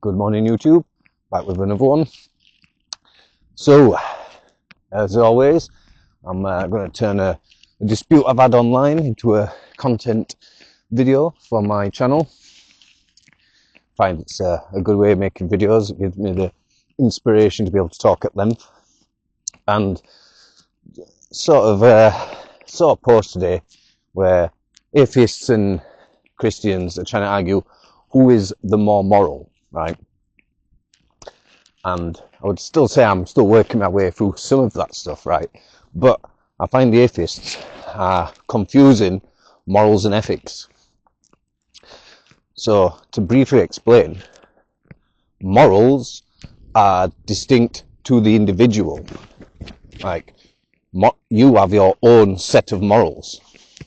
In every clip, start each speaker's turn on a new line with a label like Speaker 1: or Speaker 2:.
Speaker 1: Good morning, YouTube. Back with another one. So, as always, I'm going to turn a dispute I've had online into a content video for my channel. I find it's a good way of making videos. It gives me the inspiration to be able to talk at length. And sort of post today where atheists and Christians are trying to argue who is the more moral, right? And I would still say I'm still working my way through some of that stuff, right? But I find the atheists are confusing morals and ethics. So to briefly explain, morals are distinct to the individual. Like, you have your own set of morals,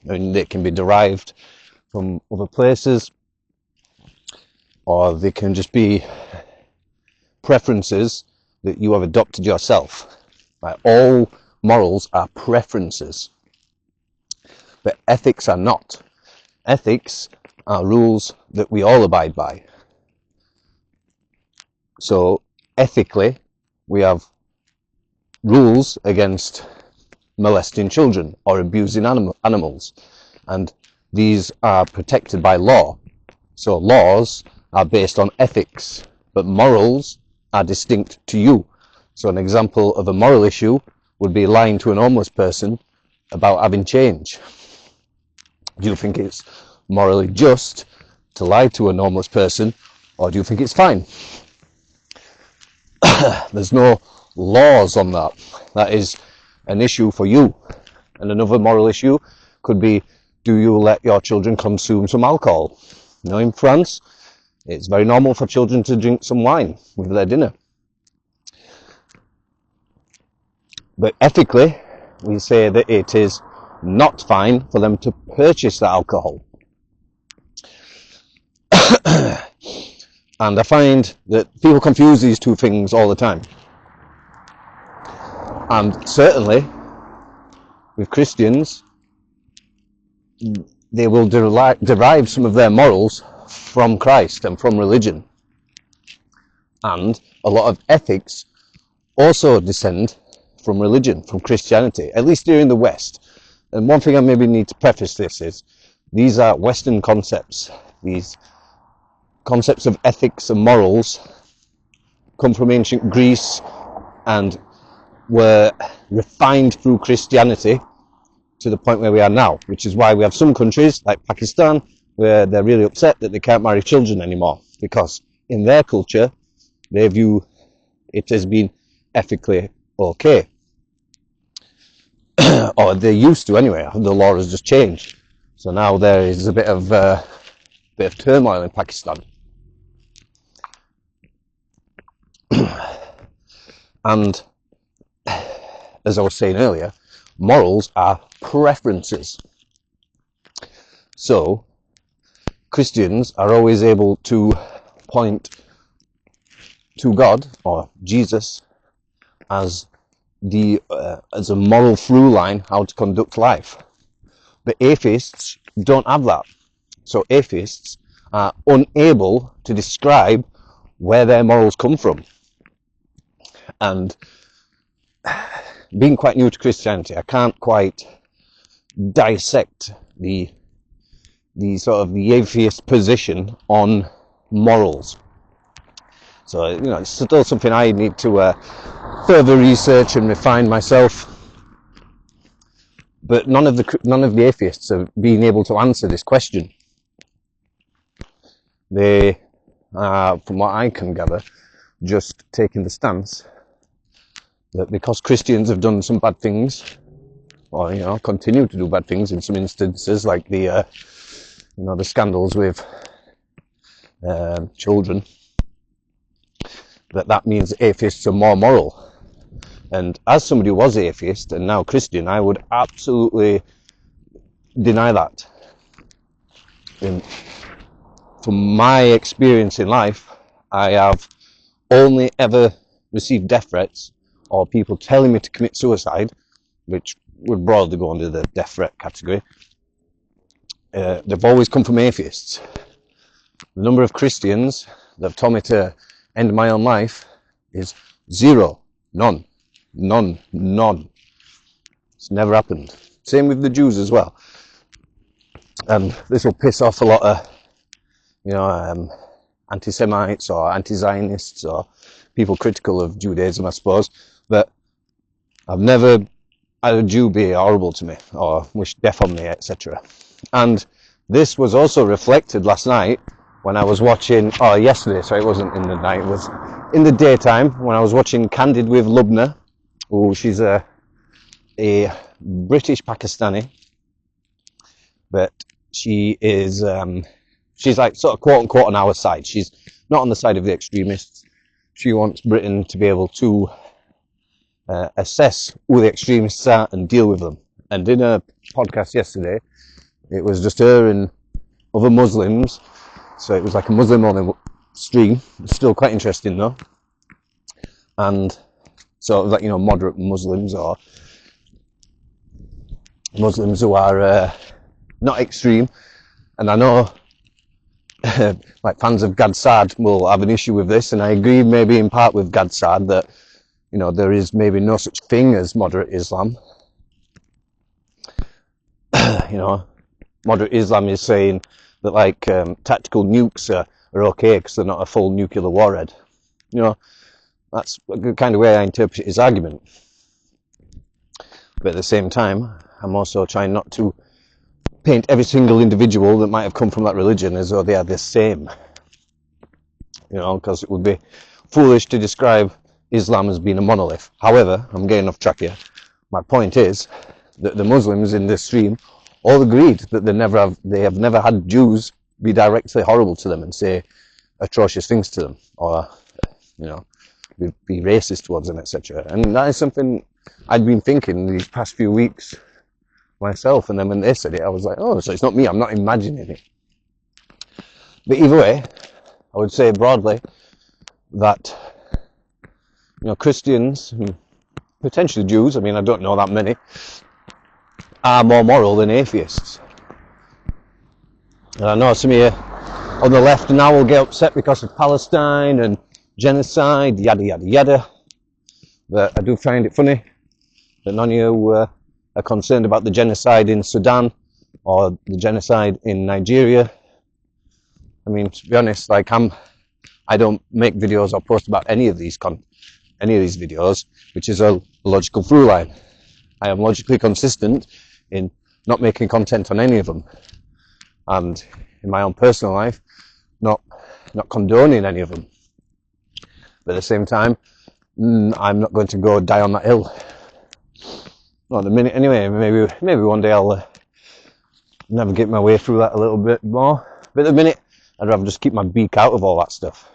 Speaker 1: and they can be derived from other places, or they can just be preferences that you have adopted yourself. Like, all morals are preferences, but ethics are not. Ethics are rules that we all abide by. So ethically, we have rules against molesting children or abusing animals, and these are protected by law. So laws are based on ethics, but morals are distinct to you. So an example of a moral issue would be lying to an homeless person about having change. Do you think it's morally just to lie to an homeless person, or do you think it's fine? There's no laws on that. That is an issue for you. And another moral issue could be, do you let your children consume some alcohol? You know, in France, it's very normal for children to drink some wine with their dinner. But ethically, we say that it is not fine for them to purchase the alcohol. And I find that people confuse these two things all the time. And certainly, with Christians, they will derive some of their morals from Christ and from religion. And a lot of ethics also descend from religion, from Christianity, at least here in the West. And one thing I maybe need to preface this is, these are Western concepts. These concepts of ethics and morals come from ancient Greece and were refined through Christianity to the point where we are now, which is why we have some countries like Pakistan where they're really upset that they can't marry children anymore, because in their culture they view it as being ethically okay. Or they used to anyway. The law has just changed, so now there is a bit of turmoil in Pakistan. And as I was saying earlier, morals are preferences. So Christians are always able to point to God or Jesus as a moral through line how to conduct life. But atheists don't have that. So atheists are unable to describe where their morals come from. And being quite new to Christianity, I can't quite dissect the atheist position on morals. So, you know, it's still something I need to further research and refine myself. But none of the atheists have been able to answer this question. They are, from what I can gather, just taking the stance that because Christians have done some bad things, or, you know, continue to do bad things in some instances, like the scandals with children, that means atheists are more moral. And as somebody who was atheist and now Christian, I would absolutely deny that. And from my experience in life, I have only ever received death threats or people telling me to commit suicide, which would broadly go under the death threat category. They've always come from atheists. The number of Christians that have told me to end my own life is zero. None. It's never happened. Same with the Jews as well. And this will piss off a lot of, anti-Semites or anti-Zionists or people critical of Judaism, I suppose. But I've never had a Jew be horrible to me or wish death on me, etc. And this was also reflected last night when I was watching, yesterday, so it wasn't in the night, it was in the daytime when I was watching Candid with Lubna. She's a British Pakistani, but she is, she's like sort of quote unquote on our side. She's not on the side of the extremists. She wants Britain to be able to assess who the extremists are and deal with them. And in a podcast yesterday, it was just her and other Muslims. So it was like a Muslim-only stream. It's still quite interesting though. And sort of like, moderate Muslims or Muslims who are not extreme. And I know like fans of Gad Saad will have an issue with this, and I agree maybe in part with Gad Saad that there is maybe no such thing as moderate Islam. Moderate Islam is saying that like tactical nukes are okay because they're not a full nuclear warhead. That's the kind of way I interpret his argument. But at the same time, I'm also trying not to paint every single individual that might have come from that religion as though they are the same. Because it would be foolish to describe Islam as being a monolith. However, I'm getting off track here. My point is that the Muslims in this stream all agreed that they have never had Jews be directly horrible to them and say atrocious things to them, or be racist towards them, etc. And that is something I'd been thinking these past few weeks myself, and then when they said it, I was like, oh, so it's not me, I'm not imagining it. But either way, I would say broadly that Christians, potentially Jews, I mean I don't know that many, are more moral than atheists. And I know some of you on the left now will get upset because of Palestine and genocide, yada yada yada. But I do find it funny that none of you are concerned about the genocide in Sudan or the genocide in Nigeria. I mean, to be honest, I don't make videos or post about any of these videos, which is a logical through line. I am logically consistent in not making content on any of them, and in my own personal life, not condoning any of them. But at the same time, I'm not going to go die on that hill. Not at the minute, anyway. Maybe one day I'll navigate my way through that a little bit more. But at the minute, I'd rather just keep my beak out of all that stuff.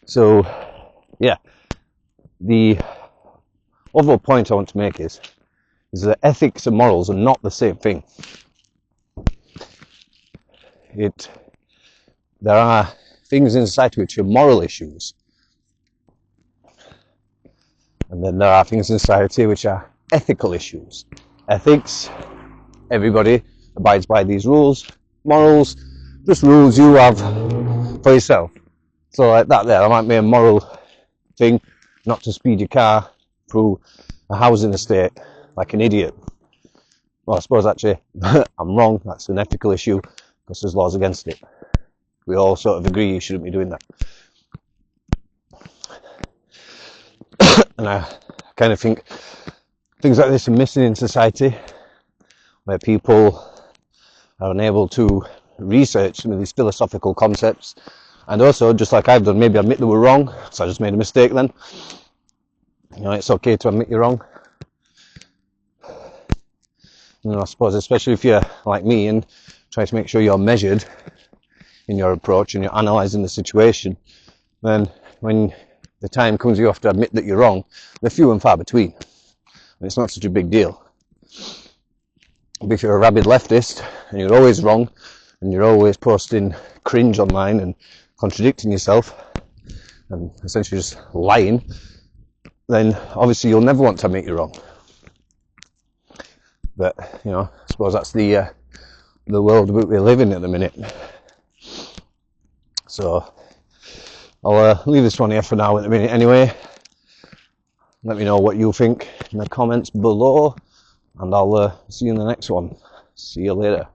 Speaker 1: So, yeah. The overall point I want to make is that ethics and morals are not the same thing. There are things in society which are moral issues, and then there are things in society which are ethical issues. Ethics, everybody abides by these rules. Morals, just rules you have for yourself. So like that there might be a moral thing not to speed your car through a housing estate like an idiot. Well, I suppose actually I'm wrong. That's an ethical issue because there's laws against it. We all sort of agree you shouldn't be doing that. And I kind of think things like this are missing in society, where people are unable to research some of these philosophical concepts, and also, just like I've done, maybe admit that we're wrong, so I just made a mistake then. It's okay to admit you're wrong. I suppose, especially if you're like me and try to make sure you're measured in your approach and you're analysing the situation, then when the time comes you have to admit that you're wrong, they're few and far between. And it's not such a big deal. But if you're a rabid leftist and you're always wrong and you're always posting cringe online and contradicting yourself and essentially just lying, then obviously you'll never want to admit you're wrong. But I suppose that's the the world that we live in at the minute. So I'll leave this one here for now at the minute anyway. Let me know what you think in the comments below, and I'll see you in the next one. See you later.